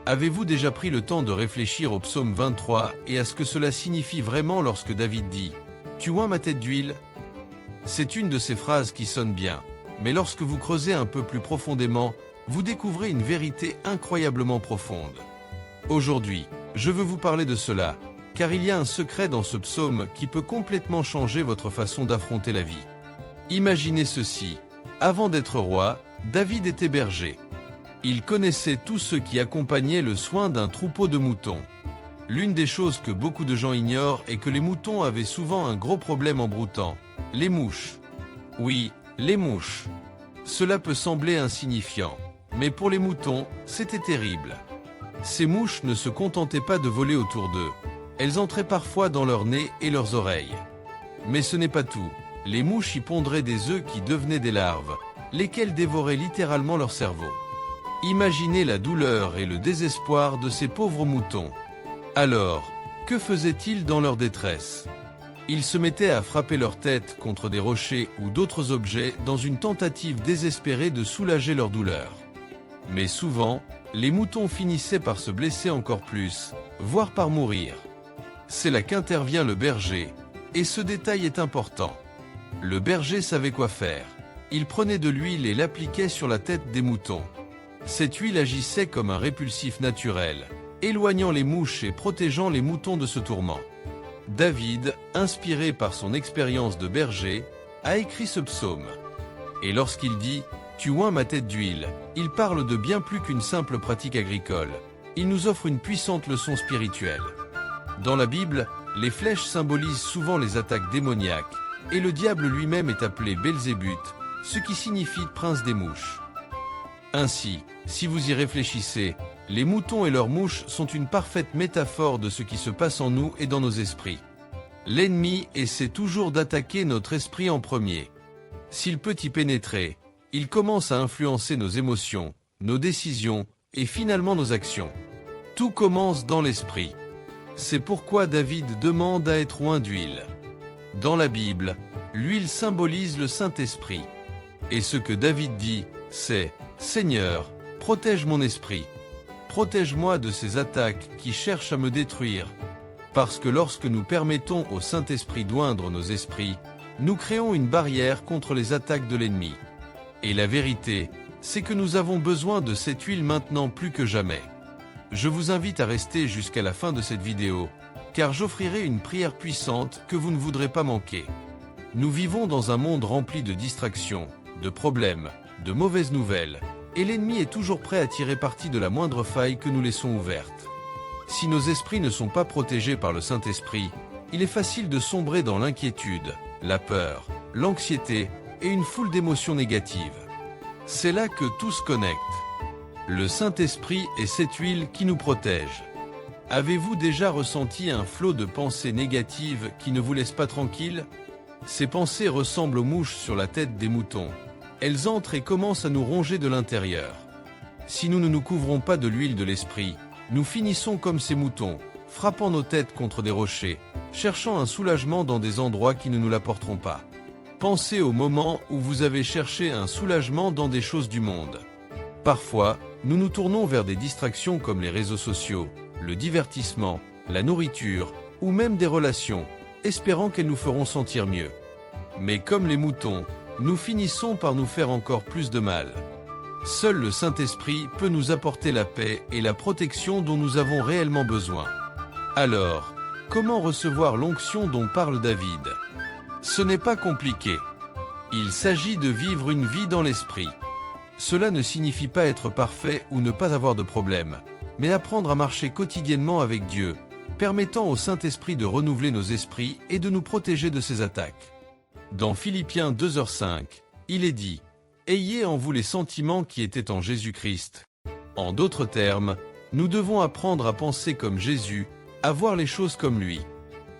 Avez-vous déjà pris le temps de réfléchir au psaume 23 et à ce que cela signifie vraiment lorsque David dit « Tu oins ma tête d'huile » ? C'est une de ces phrases qui sonne bien, mais lorsque vous creusez un peu plus profondément, vous découvrez une vérité incroyablement profonde. Aujourd'hui, je veux vous parler de cela, car il y a un secret dans ce psaume qui peut complètement changer votre façon d'affronter la vie. Imaginez ceci, avant d'être roi, David était berger. Il connaissait tous ceux qui accompagnaient le soin d'un troupeau de moutons. L'une des choses que beaucoup de gens ignorent est que les moutons avaient souvent un gros problème en broutant, les mouches. Oui, les mouches. Cela peut sembler insignifiant, mais pour les moutons, c'était terrible. Ces mouches ne se contentaient pas de voler autour d'eux, elles entraient parfois dans leur nez et leurs oreilles. Mais ce n'est pas tout, les mouches y pondraient des œufs qui devenaient des larves, lesquelles dévoraient littéralement leur cerveau. Imaginez la douleur et le désespoir de ces pauvres moutons. Alors, que faisaient-ils dans leur détresse ? Ils se mettaient à frapper leur tête contre des rochers ou d'autres objets dans une tentative désespérée de soulager leur douleur. Mais souvent, les moutons finissaient par se blesser encore plus, voire par mourir. C'est là qu'intervient le berger, et ce détail est important. Le berger savait quoi faire. Il prenait de l'huile et l'appliquait sur la tête des moutons. Cette huile agissait comme un répulsif naturel, éloignant les mouches et protégeant les moutons de ce tourment. David, inspiré par son expérience de berger, a écrit ce psaume. Et lorsqu'il dit « Tu oins ma tête d'huile », il parle de bien plus qu'une simple pratique agricole. Il nous offre une puissante leçon spirituelle. Dans la Bible, les flèches symbolisent souvent les attaques démoniaques, et le diable lui-même est appelé Belzébuth, ce qui signifie prince des mouches. Ainsi, si vous y réfléchissez, les moutons et leurs mouches sont une parfaite métaphore de ce qui se passe en nous et dans nos esprits. L'ennemi essaie toujours d'attaquer notre esprit en premier. S'il peut y pénétrer, il commence à influencer nos émotions, nos décisions et finalement nos actions. Tout commence dans l'esprit. C'est pourquoi David demande à être oint d'huile. Dans la Bible, l'huile symbolise le Saint-Esprit. Et ce que David dit, c'est « Seigneur, protège mon esprit. Protège-moi de ces attaques qui cherchent à me détruire. » Parce que lorsque nous permettons au Saint-Esprit d'oindre nos esprits, nous créons une barrière contre les attaques de l'ennemi. Et la vérité, c'est que nous avons besoin de cette huile maintenant plus que jamais. Je vous invite à rester jusqu'à la fin de cette vidéo, car j'offrirai une prière puissante que vous ne voudrez pas manquer. Nous vivons dans un monde rempli de distractions, de problèmes, de mauvaises nouvelles, et l'ennemi est toujours prêt à tirer parti de la moindre faille que nous laissons ouverte. Si nos esprits ne sont pas protégés par le Saint-Esprit, il est facile de sombrer dans l'inquiétude, la peur, l'anxiété et une foule d'émotions négatives. C'est là que tout se connecte. Le Saint-Esprit est cette huile qui nous protège. Avez-vous déjà ressenti un flot de pensées négatives qui ne vous laissent pas tranquille ? Ces pensées ressemblent aux mouches sur la tête des moutons. Elles entrent et commencent à nous ronger de l'intérieur. Si nous ne nous couvrons pas de l'huile de l'esprit, nous finissons comme ces moutons, frappant nos têtes contre des rochers, cherchant un soulagement dans des endroits qui ne nous l'apporteront pas. Pensez au moment où vous avez cherché un soulagement dans des choses du monde. Parfois, nous nous tournons vers des distractions comme les réseaux sociaux, le divertissement, la nourriture, ou même des relations, espérant qu'elles nous feront sentir mieux. Mais comme les moutons, nous finissons par nous faire encore plus de mal. Seul le Saint-Esprit peut nous apporter la paix et la protection dont nous avons réellement besoin. Alors, comment recevoir l'onction dont parle David ? Ce n'est pas compliqué. Il s'agit de vivre une vie dans l'Esprit. Cela ne signifie pas être parfait ou ne pas avoir de problème, mais apprendre à marcher quotidiennement avec Dieu, permettant au Saint-Esprit de renouveler nos esprits et de nous protéger de ses attaques. Dans Philippiens 2h5, il est dit « Ayez en vous les sentiments qui étaient en Jésus-Christ ». En d'autres termes, nous devons apprendre à penser comme Jésus, à voir les choses comme lui.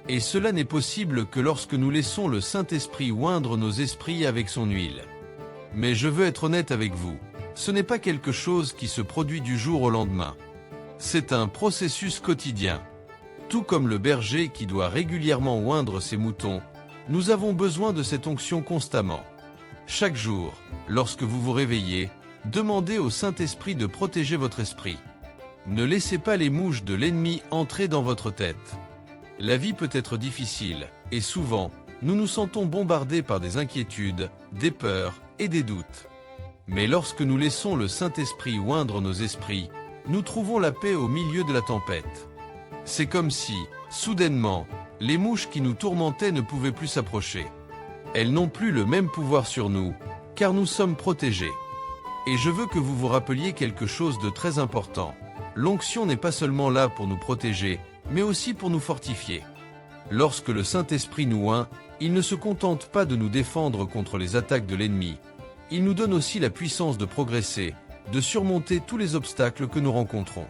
Et cela n'est possible que lorsque nous laissons le Saint-Esprit oindre nos esprits avec son huile. Mais je veux être honnête avec vous, ce n'est pas quelque chose qui se produit du jour au lendemain. C'est un processus quotidien. Tout comme le berger qui doit régulièrement oindre ses moutons, nous avons besoin de cette onction constamment. Chaque jour, lorsque vous vous réveillez, demandez au Saint-Esprit de protéger votre esprit. Ne laissez pas les mouches de l'ennemi entrer dans votre tête. La vie peut être difficile, et souvent, nous nous sentons bombardés par des inquiétudes, des peurs et des doutes. Mais lorsque nous laissons le Saint-Esprit oindre nos esprits, nous trouvons la paix au milieu de la tempête. C'est comme si, soudainement, les mouches qui nous tourmentaient ne pouvaient plus s'approcher. Elles n'ont plus le même pouvoir sur nous, car nous sommes protégés. Et je veux que vous vous rappeliez quelque chose de très important. L'onction n'est pas seulement là pour nous protéger, mais aussi pour nous fortifier. Lorsque le Saint-Esprit nous oint, il ne se contente pas de nous défendre contre les attaques de l'ennemi. Il nous donne aussi la puissance de progresser, de surmonter tous les obstacles que nous rencontrons.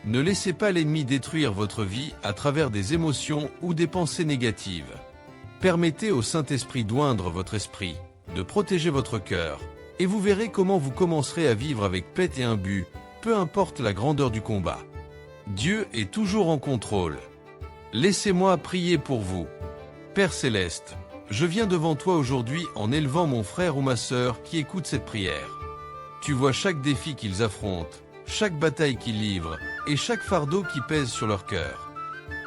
Ne laissez pas l'ennemi détruire votre vie à travers des émotions ou des pensées négatives. Permettez au Saint-Esprit d'oindre votre esprit, de protéger votre cœur, et vous verrez comment vous commencerez à vivre avec paix et un but, peu importe la grandeur du combat. Dieu est toujours en contrôle. Laissez-moi prier pour vous. Père Céleste, je viens devant toi aujourd'hui en élevant mon frère ou ma sœur qui écoute cette prière. Tu vois chaque défi qu'ils affrontent, chaque bataille qu'ils livrent, et chaque fardeau qui pèse sur leur cœur.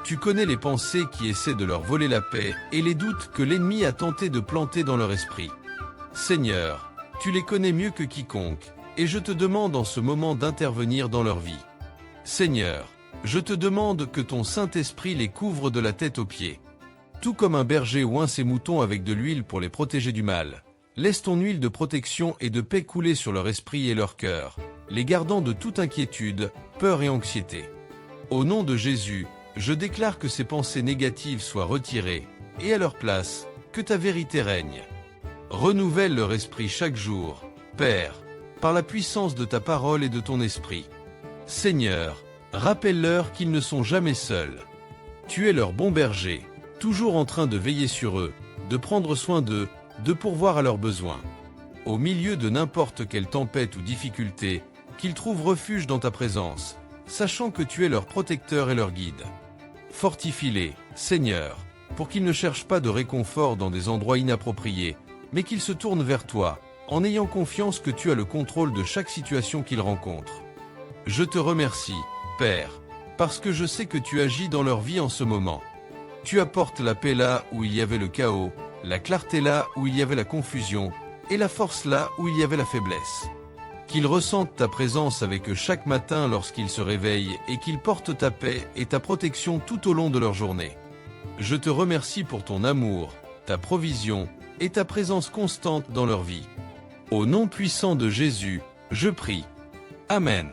Tu connais les pensées qui essaient de leur voler la paix et les doutes que l'ennemi a tenté de planter dans leur esprit. Seigneur, tu les connais mieux que quiconque, et je te demande en ce moment d'intervenir dans leur vie. Seigneur, je te demande que ton Saint-Esprit les couvre de la tête aux pieds. Tout comme un berger oint ses moutons avec de l'huile pour les protéger du mal, laisse ton huile de protection et de paix couler sur leur esprit et leur cœur, les gardant de toute inquiétude, peur et anxiété. Au nom de Jésus, je déclare que ces pensées négatives soient retirées, et à leur place, que ta vérité règne. Renouvelle leur esprit chaque jour, Père, par la puissance de ta parole et de ton esprit. Seigneur, rappelle-leur qu'ils ne sont jamais seuls. Tu es leur bon berger, toujours en train de veiller sur eux, de prendre soin d'eux, de pourvoir à leurs besoins. Au milieu de n'importe quelle tempête ou difficulté, qu'ils trouvent refuge dans ta présence, sachant que tu es leur protecteur et leur guide. Fortifie-les, Seigneur, pour qu'ils ne cherchent pas de réconfort dans des endroits inappropriés, mais qu'ils se tournent vers toi, en ayant confiance que tu as le contrôle de chaque situation qu'ils rencontrent. Je te remercie, Père, parce que je sais que tu agis dans leur vie en ce moment. Tu apportes la paix là où il y avait le chaos, la clarté là où il y avait la confusion, et la force là où il y avait la faiblesse. Qu'ils ressentent ta présence avec eux chaque matin lorsqu'ils se réveillent et qu'ils portent ta paix et ta protection tout au long de leur journée. Je te remercie pour ton amour, ta provision et ta présence constante dans leur vie. Au nom puissant de Jésus, je prie. Amen.